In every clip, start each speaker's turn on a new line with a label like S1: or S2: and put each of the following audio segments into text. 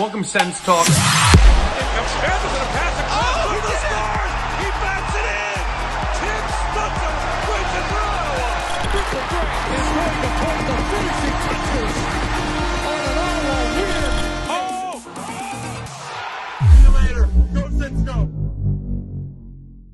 S1: Welcome, SENS Talk.
S2: Here comes Sanders and a pass across. He scores! He bats it in! Tim Stutzler wins it for Ottawa. Mitchell Grant is going to put the finishing touches on an Ottawa win. See you later. Go Sens, go!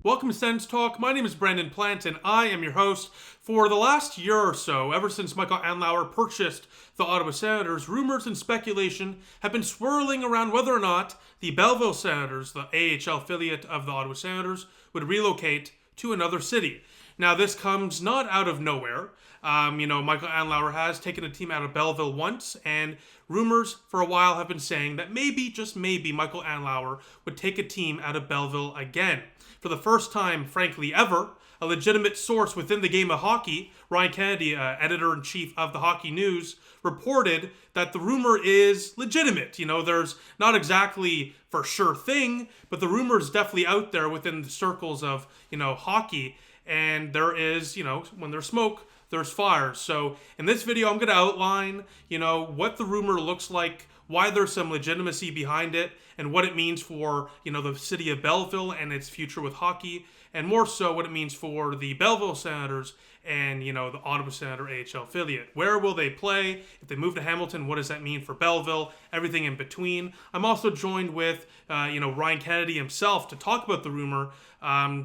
S1: Welcome to SENS Talk. My name is Brandon Plant, and I am your host. For the last year or so, ever since Michael Andlauer purchased the Ottawa Senators, rumors and speculation have been swirling around whether or not the Belleville Senators, the AHL affiliate of the Ottawa Senators, would relocate to another city. Now, this comes not out of nowhere. Michael Andlauer has taken a team out of Belleville once, and rumors for a while have been saying that maybe, just maybe, Michael Andlauer would take a team out of Belleville again. For the first time, frankly, ever, a legitimate source within the game of hockey, Ryan Kennedy, editor-in-chief of the Hockey News, reported that the rumor is legitimate. There's not exactly for sure thing, but the rumor is definitely out there within the circles of, hockey. And there is, when there's smoke, there's fire. So in this video, I'm going to outline, what the rumor looks like, why there's some legitimacy behind it, and what it means for, the city of Belleville and its future with hockey, and more so what it means for the Belleville Senators and, the Ottawa Senator AHL affiliate. Where will they play? If they move to Hamilton, what does that mean for Belleville? Everything in between. I'm also joined with, Ryan Kennedy himself to talk about the rumor,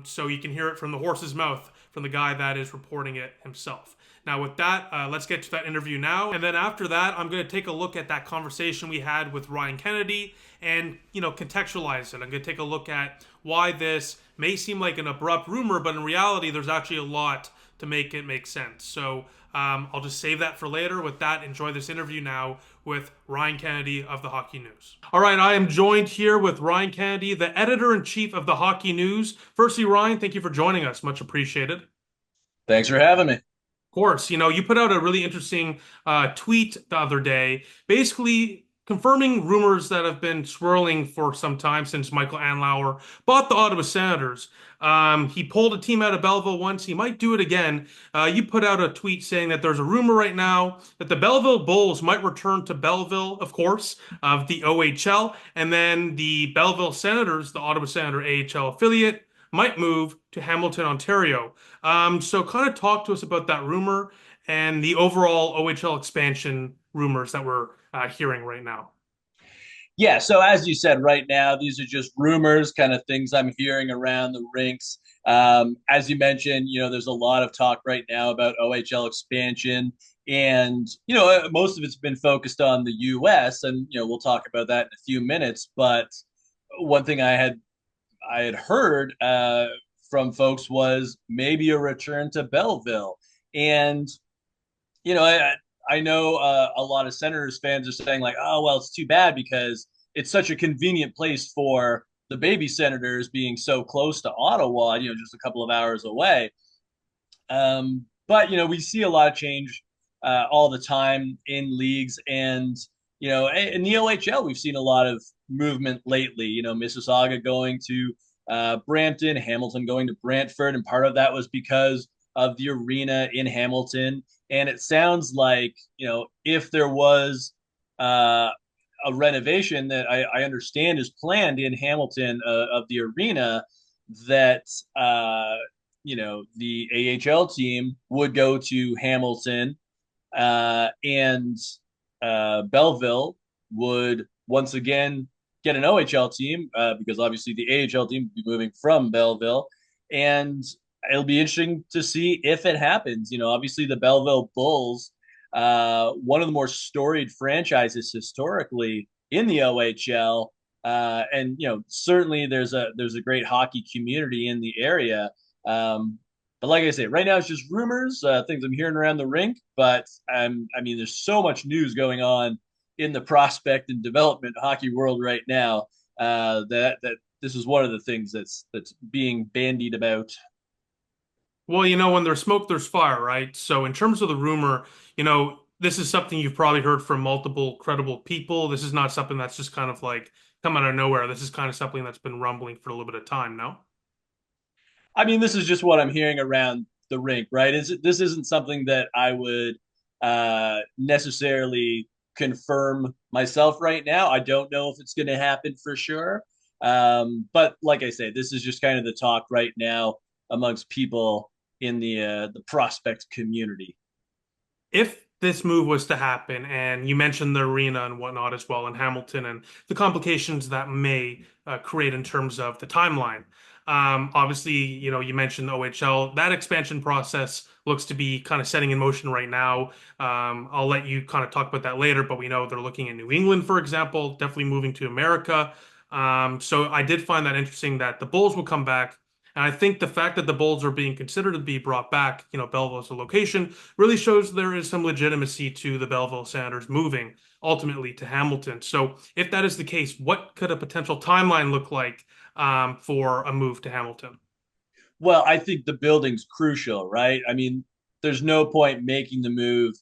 S1: so you can hear it from the horse's mouth, from the guy that is reporting it himself. Now, with that, let's get to that interview now. And then after that, I'm going to take a look at that conversation we had with Ryan Kennedy and, contextualize it. I'm going to take a look at why this may seem like an abrupt rumor, but in reality, there's actually a lot to make it make sense. So I'll just save that for later. With that, enjoy this interview now with Ryan Kennedy of the Hockey News. All right, I am joined here with Ryan Kennedy, the editor-in-chief of the Hockey News. Firstly, Ryan, thank you for joining us. Much appreciated.
S3: Thanks for having me.
S1: Of course, you put out a really interesting tweet the other day, basically confirming rumors that have been swirling for some time since Michael Andlauer bought the Ottawa Senators. He pulled a team out of Belleville once. He might do it again. You put out a tweet saying that there's a rumor right now that the Belleville Bulls might return to Belleville, of course, of the OHL, and then the Belleville Senators, the Ottawa Senator AHL affiliate, might move to Hamilton, Ontario. So kind of talk to us about that rumor and the overall OHL expansion rumors that we're hearing right now.
S3: Yeah, so as you said, right now, these are just rumors, kind of things I'm hearing around the rinks. As you mentioned, there's a lot of talk right now about OHL expansion. And, most of it's been focused on the U.S., and, we'll talk about that in a few minutes. But one thing I had heard from folks was maybe a return to Belleville. And, I know a lot of Senators fans are saying like, oh, well, it's too bad because it's such a convenient place for the baby Senators being so close to Ottawa, just a couple of hours away. But, we see a lot of change all the time in leagues. And, in the OHL, we've seen a lot of movement lately, Mississauga going to Brampton, Hamilton going to Brantford. And part of that was because of the arena in Hamilton. And it sounds like, if there was a renovation that I understand is planned in Hamilton of the arena, that, the AHL team would go to Hamilton and Belleville would once again get an OHL team because obviously the AHL team would be moving from Belleville. And it'll be interesting to see if it happens. Obviously the Belleville Bulls, one of the more storied franchises historically in the OHL, and certainly there's a great hockey community in the area. But like I say, right now it's just rumors, things I'm hearing around the rink. But there's so much news going on in the prospect and development hockey world right now that this is one of the things that's being bandied about.
S1: Well, when there's smoke, there's fire, right? So in terms of the rumor, this is something you've probably heard from multiple credible people. This is not something that's just kind of like come out of nowhere. This is kind of something that's been rumbling for a little bit of time now.
S3: This is just what I'm hearing around the rink, right? This isn't something that I would necessarily confirm myself right now. I don't know if it's going to happen for sure. But like I say, this is just kind of the talk right now amongst people in the prospect community.
S1: If this move was to happen, and you mentioned the arena and whatnot as well in Hamilton and the complications that may create in terms of the timeline. Obviously, you mentioned the OHL. That expansion process looks to be kind of setting in motion right now. I'll let you kind of talk about that later, but we know they're looking at New England, for example, definitely moving to America. So I did find that interesting that the Bulls will come back. And I think the fact that the Bulls are being considered to be brought back, Belleville as a location, really shows there is some legitimacy to the Belleville Senators moving ultimately to Hamilton. So if that is the case, what could a potential timeline look like for a move to Hamilton?
S3: Well, I think the building's crucial, right? I mean, there's no point making the move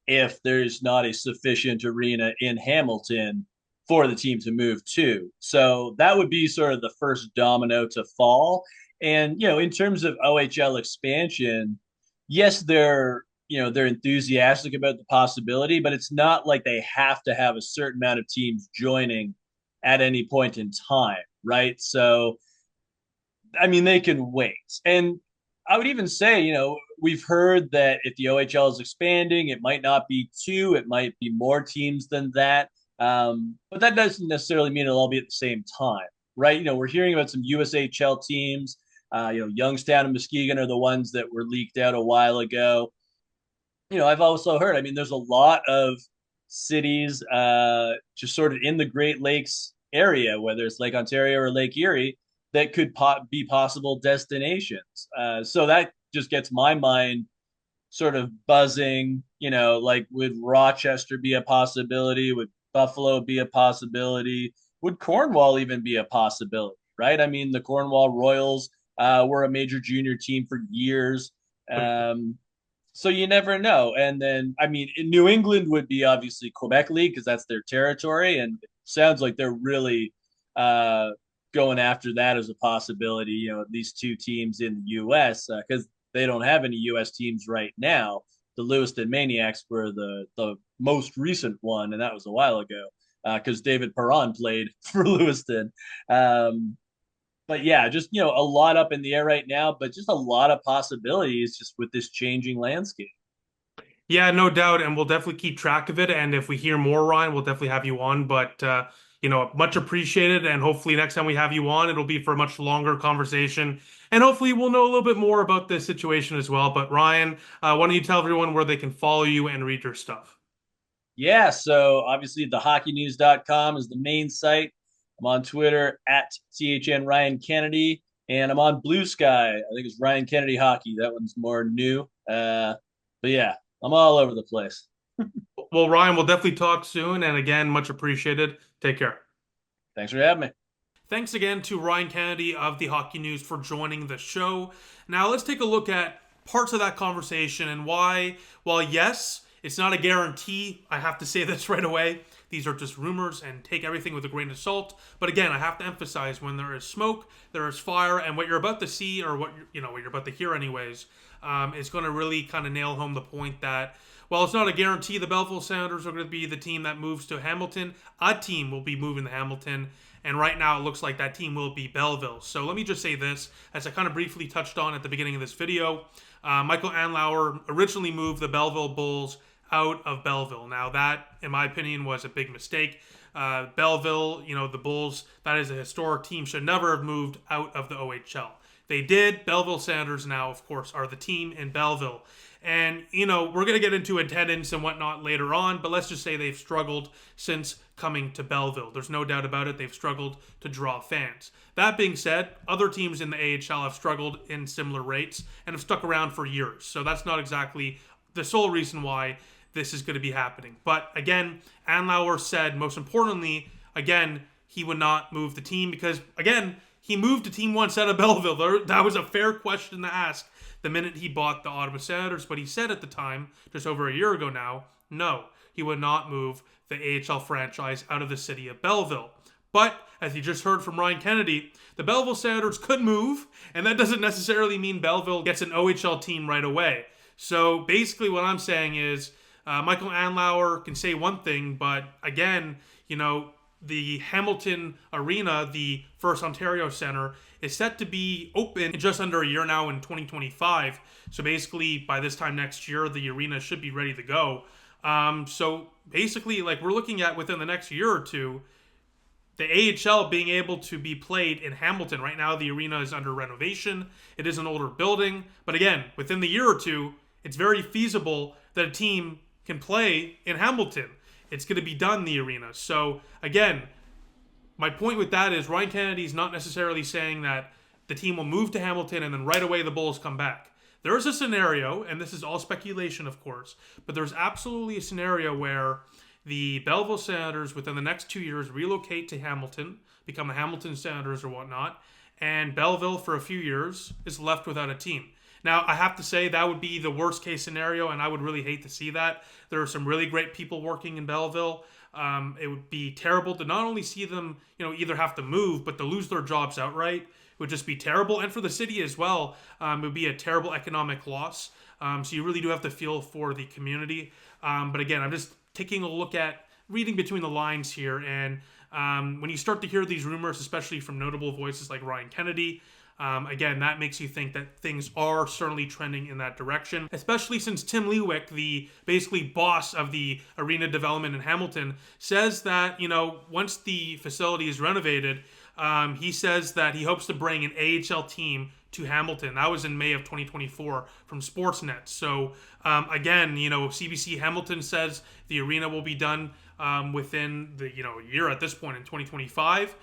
S3: if there's not a sufficient arena in Hamilton for the team to move to. So that would be sort of the first domino to fall. And, in terms of OHL expansion, yes, they're enthusiastic about the possibility, but it's not like they have to have a certain amount of teams joining at any point in time, right? So I mean, they can wait. And I would even say, we've heard that if the OHL is expanding, it might not be two, it might be more teams than that. But that doesn't necessarily mean it'll all be at the same time, right? We're hearing about some USHL teams. Youngstown and Muskegon are the ones that were leaked out a while ago. I've also heard, I mean, there's a lot of cities just sort of in the Great Lakes area, whether it's Lake Ontario or Lake Erie, that could be possible destinations. So that just gets my mind sort of buzzing. Like, would Rochester be a possibility? Would Buffalo be a possibility? Would Cornwall even be a possibility? Right? I mean, the Cornwall Royals were a major junior team for years. So you never know. And then, I mean, in New England would be obviously Quebec League because that's their territory, and it sounds like they're really going after that as a possibility. At least two teams in the U.S. Because they don't have any U.S. teams right now. The Lewiston Maniacs were the most recent one, and that was a while ago because David Perron played for Lewiston. But yeah, just a lot up in the air right now, but just a lot of possibilities just with this changing landscape.
S1: Yeah, no doubt, and we'll definitely keep track of it. And if we hear more, Ryan, we'll definitely have you on. But much appreciated, and hopefully next time we have you on, it'll be for a much longer conversation, and hopefully we'll know a little bit more about this situation as well. But Ryan, why don't you tell everyone where they can follow you and read your stuff?
S3: Yeah, so obviously thehockeynews.com is the main site. I'm on Twitter at THN Ryan Kennedy, and I'm on Blue Sky. I think it's Ryan Kennedy Hockey. That one's more new. But yeah, I'm all over the place.
S1: Well, Ryan, we'll definitely talk soon. And again, much appreciated. Take care.
S3: Thanks for having me.
S1: Thanks again to Ryan Kennedy of the Hockey News for joining the show. Now let's take a look at parts of that conversation and why, while yes, it's not a guarantee, I have to say this right away, these are just rumors and take everything with a grain of salt. But again, I have to emphasize, when there is smoke, there is fire, and what you're about to see, or what you're about to hear anyways, is going to really kind of nail home the point that, while it's not a guarantee the Belleville Senators are going to be the team that moves to Hamilton, a team will be moving to Hamilton. And right now it looks like that team will be Belleville. So let me just say this, as I kind of briefly touched on at the beginning of this video. Michael Andlauer originally moved the Belleville Bulls out of Belleville. Now that, in my opinion, was a big mistake. Belleville, the Bulls, that is a historic team, should never have moved out of the OHL. They did. Belleville Senators now, of course, are the team in Belleville. And, we're going to get into attendance and whatnot later on, but let's just say they've struggled since coming to Belleville. There's no doubt about it. They've struggled to draw fans. That being said, other teams in the AHL have struggled in similar rates and have stuck around for years. So that's not exactly the sole reason why this is going to be happening. But again, Andlauer said, most importantly, again, he would not move the team because, again, he moved the team once out of Belleville. That was a fair question to ask the minute he bought the Ottawa Senators, but he said at the time, just over a year ago now, no, he would not move the AHL franchise out of the city of Belleville. But, as you just heard from Ryan Kennedy, the Belleville Senators could move, and that doesn't necessarily mean Belleville gets an OHL team right away. So, basically what I'm saying is, Michael Andlauer can say one thing, but again, the Hamilton Arena, the First Ontario Centre, is set to be open in just under a year now in 2025. So basically, by this time next year, the arena should be ready to go. So basically, we're looking at within the next year or two, the AHL being able to be played in Hamilton. Right now, the arena is under renovation. It is an older building. But again, within the year or two, it's very feasible that a team can play in Hamilton. It's going to be done in the arena. So again, my point with that is Ryan Kennedy's not necessarily saying that the team will move to Hamilton and then right away the Bulls come back. There is a scenario, and this is all speculation, of course, but there's absolutely a scenario where the Belleville Senators, within the next 2 years, relocate to Hamilton, become the Hamilton Senators or whatnot, and Belleville, for a few years, is left without a team. Now, I have to say that would be the worst case scenario, and I would really hate to see that. There are some really great people working in Belleville. It would be terrible to not only see them, either have to move, but to lose their jobs outright. It would just be terrible. And for the city as well, it would be a terrible economic loss. So you really do have to feel for the community. But again, I'm just taking a look at reading between the lines here. And when you start to hear these rumors, especially from notable voices like Ryan Kennedy, again, that makes you think that things are certainly trending in that direction, especially since Tim Lewick, the basically boss of the arena development in Hamilton, says that, once the facility is renovated, he says that he hopes to bring an AHL team to Hamilton. That was in May of 2024 from Sportsnet. So again, CBC Hamilton says the arena will be done within the year at this point in 2025.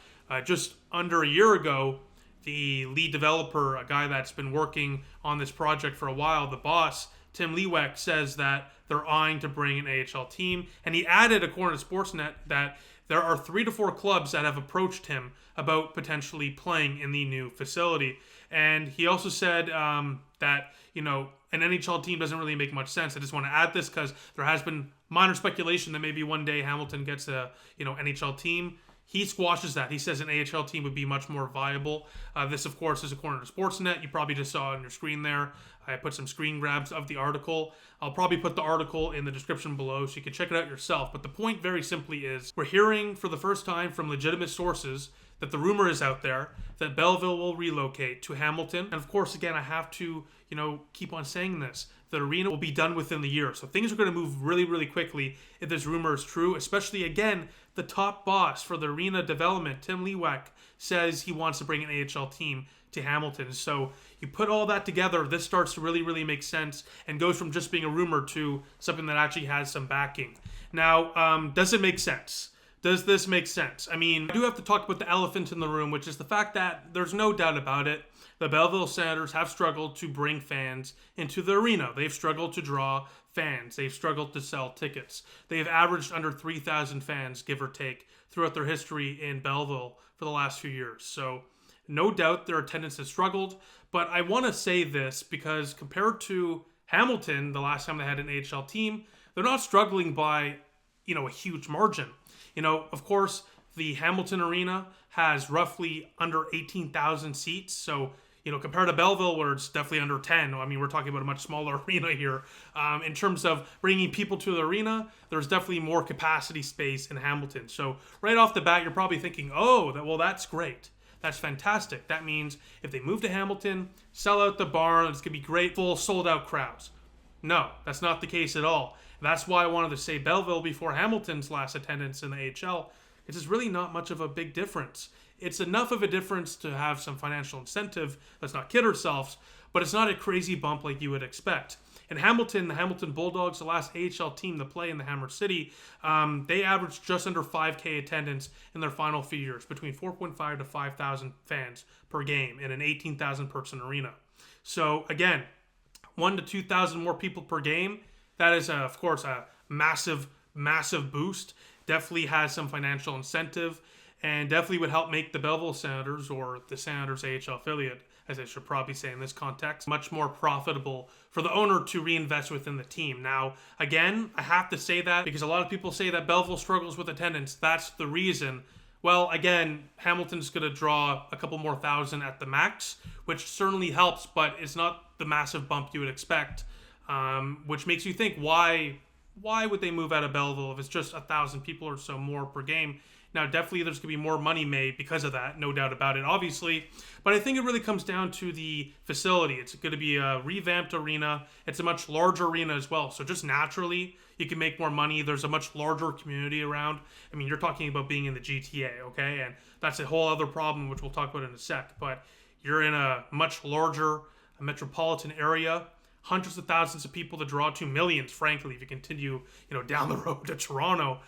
S1: Just under a year ago, the lead developer, a guy that's been working on this project for a while, the boss, Tim Lewick, says that they're eyeing to bring an AHL team. And he added, according to Sportsnet, that there are 3 to 4 clubs that have approached him about potentially playing in the new facility. And he also said that, an NHL team doesn't really make much sense. I just want to add this because there has been minor speculation that maybe one day Hamilton gets a, NHL team. He squashes that. He says an AHL team would be much more viable. This, of course, is according to Sportsnet. You probably just saw on your screen there. I put some screen grabs of the article. I'll probably put the article in the description below so you can check it out yourself. But the point very simply is we're hearing for the first time from legitimate sources that the rumor is out there that Belleville will relocate to Hamilton. And of course, again, I have to, keep on saying this. The arena will be done within the year. So things are going to move really, really quickly if this rumor is true, especially, again, the top boss for the arena development, Tim Lewick, says he wants to bring an AHL team to Hamilton. So you put all that together, this starts to really, really make sense and goes from just being a rumor to something that actually has some backing. Now, does it make sense? Does this make sense? I mean, I do have to talk about the elephant in the room, which is the fact that there's no doubt about it. The Belleville Senators have struggled to bring fans into the arena. They've struggled to draw fans. They've struggled to sell tickets. They've averaged under 3,000 fans, give or take, throughout their history in Belleville for the last few years. So no doubt their attendance has struggled. But I want to say this because compared to Hamilton, the last time they had an AHL team, they're not struggling by, a huge margin. Of course, the Hamilton Arena has roughly under 18,000 seats. So, compared to Belleville, where it's definitely under 10, I mean, we're talking about a much smaller arena here. In terms of bringing people to the arena, there's definitely more capacity space in Hamilton. So, right off the bat, you're probably thinking, that's great. That's fantastic. That means if they move to Hamilton, sell out the barn, it's going to be great, full, sold-out crowds. No, that's not the case at all. That's why I wanted to say Belleville before Hamilton's last attendance in the AHL. It's just really not much of a big difference. It's enough of a difference to have some financial incentive. Let's not kid ourselves, but it's not a crazy bump like you would expect. In Hamilton, the Hamilton Bulldogs, the last AHL team to play in the Hammer City, they averaged just under 5K attendance in their final few years, between 4.5 to 5,000 fans per game in an 18,000 person arena. So again, 1 to 2,000 more people per game. That is, of course, a massive, massive boost. Definitely has some financial incentive and definitely would help make the Belleville Senators, or the Senators AHL affiliate, as I should probably say in this context, much more profitable for the owner to reinvest within the team. Now, again, I have to say that because a lot of people say that Belleville struggles with attendance. That's the reason. Well, again, Hamilton's going to draw a couple more thousand at the max, which certainly helps, but it's not the massive bump you would expect, which makes you think, why why would they move out of Belleville if it's just 1,000 people or so more per game? Now, definitely there's going to be more money made because of that, no doubt about it, obviously. But I think it really comes down to the facility. It's going to be a revamped arena. It's a much larger arena as well. So just naturally, you can make more money. There's a much larger community around. I mean, you're talking about being in the GTA, okay? And that's a whole other problem, which we'll talk about in a sec. But you're in a much larger metropolitan area. Hundreds of thousands of people to draw to, millions, frankly, if you continue, down the road to Toronto.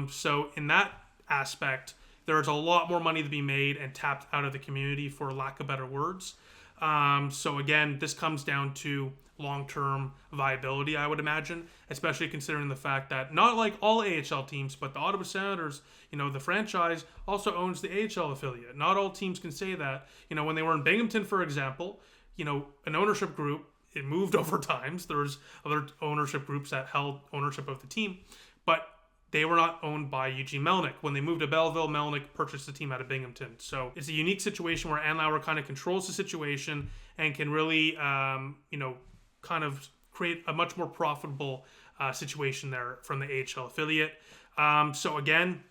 S1: So in that aspect, there's a lot more money to be made and tapped out of the community, for lack of better words. So again, this comes down to long-term viability, I would imagine, especially considering the fact that not like all AHL teams, but the Ottawa Senators, the franchise also owns the AHL affiliate. Not all teams can say that. When they were in Binghamton, for example, an ownership group, it moved over times. There's other ownership groups that held ownership of the team, but they were not owned by Eugene Melnyk. When they moved to Belleville, Melnyk purchased the team out of Binghamton. So it's a unique situation where Andlauer kind of controls the situation and can really, kind of create a much more profitable situation there from the AHL affiliate. So again,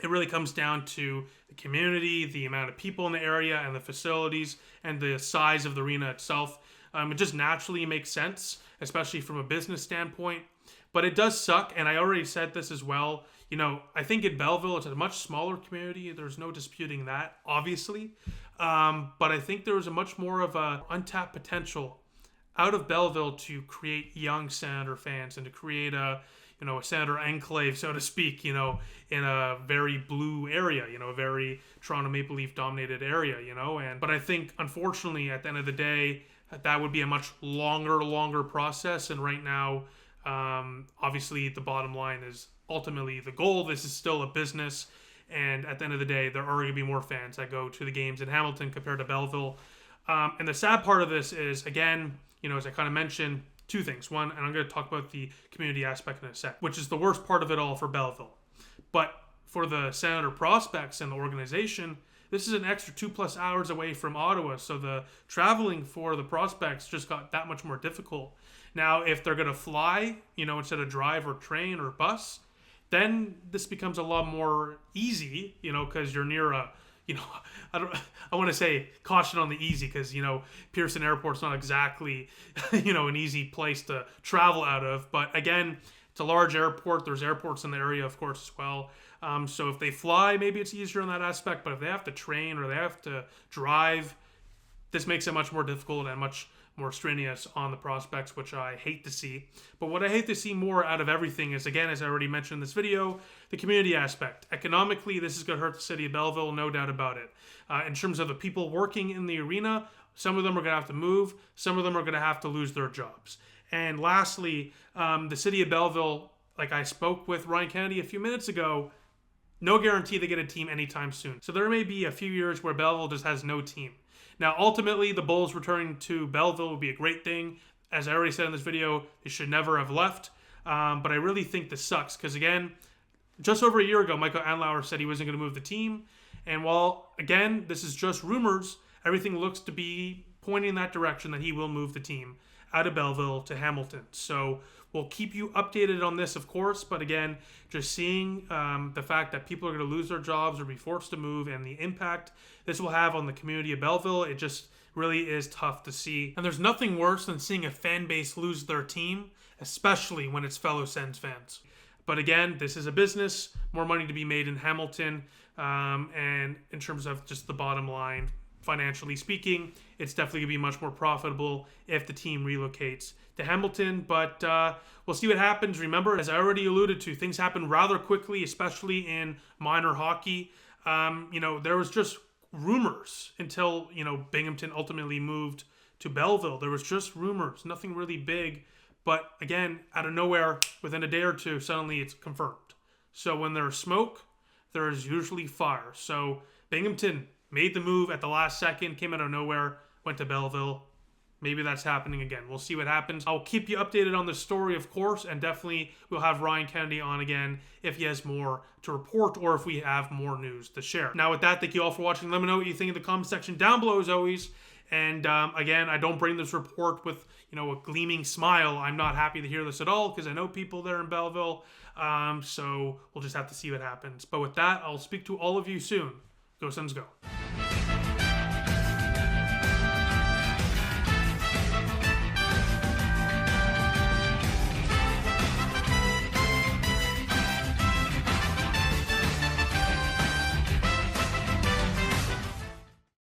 S1: it really comes down to the community, the amount of people in the area, and the facilities, and the size of the arena itself. It just naturally makes sense, especially from a business standpoint. But it does suck, and I already said this as well. I think in Belleville, it's a much smaller community. There's no disputing that, obviously. But I think there was a much more of a untapped potential out of Belleville to create young Senator fans and to create a Senator enclave, so to speak, in a very blue area, a very Toronto Maple Leaf dominated area, but I think, unfortunately, at the end of the day, that would be a much longer process. And right now, obviously, the bottom line is ultimately the goal. This is still a business. And at the end of the day, there are going to be more fans that go to the games in Hamilton compared to Belleville. And the sad part of this is, again, as I kind of mentioned, two things. One, and I'm going to talk about the community aspect in a sec, which is the worst part of it all for Belleville. But for the Senator prospects and the organization, this is an extra 2+ hours away from Ottawa, so the traveling for the prospects just got that much more difficult. Now, if they're going to fly, instead of drive or train or bus, then this becomes a lot more easy, because you're near a, I want to say caution on the easy, because, Pearson Airport's not exactly, an easy place to travel out of. But again, it's a large airport. There's airports in the area, of course, as well. So if they fly, maybe it's easier in that aspect. But if they have to train or they have to drive, this makes it much more difficult and much more strenuous on the prospects, which I hate to see. But what I hate to see more out of everything is, again, as I already mentioned in this video, the community aspect. Economically, this is going to hurt the city of Belleville, no doubt about it. In terms of the people working in the arena, some of them are going to have to move. Some of them are going to have to lose their jobs. And lastly, the city of Belleville, like I spoke with Ryan Kennedy a few minutes ago, no guarantee they get a team anytime soon. So there may be a few years where Belleville just has no team. Now, ultimately, the Bulls returning to Belleville would be a great thing. As I already said in this video, they should never have left. But I really think this sucks because, again, just over a year ago, Michael Andlauer said he wasn't going to move the team. And while, again, this is just rumors, everything looks to be pointing in that direction that he will move the team out of Belleville to Hamilton. So we'll keep you updated on this, of course. But again, just seeing the fact that people are going to lose their jobs or be forced to move and the impact this will have on the community of Belleville, it just really is tough to see. And there's nothing worse than seeing a fan base lose their team, especially when it's fellow Sens fans. But again, this is a business, more money to be made in Hamilton. And in terms of just the bottom line, financially speaking, it's definitely going to be much more profitable if the team relocates to Hamilton. But we'll see what happens. Remember, as I already alluded to, things happen rather quickly, especially in minor hockey. There was just rumors until, Binghamton ultimately moved to Belleville. There was just rumors, nothing really big. But again, out of nowhere, within a day or two, suddenly it's confirmed. So when there's smoke, there is usually fire. So Binghamton made the move at the last second, came out of nowhere, went to Belleville. maybe that's happening again. We'll see what happens. I'll keep you updated on the story, of course, and definitely we'll have Ryan Kennedy on again if he has more to report or if we have more news to share. Now, with that, thank you all for watching. Let me know what you think in the comment section down below, as always. And again, I don't bring this report with, a gleaming smile. I'm not happy to hear this at all because I know people there in Belleville. So we'll just have to see what happens. But with that, I'll speak to all of you soon. Go Sens, go.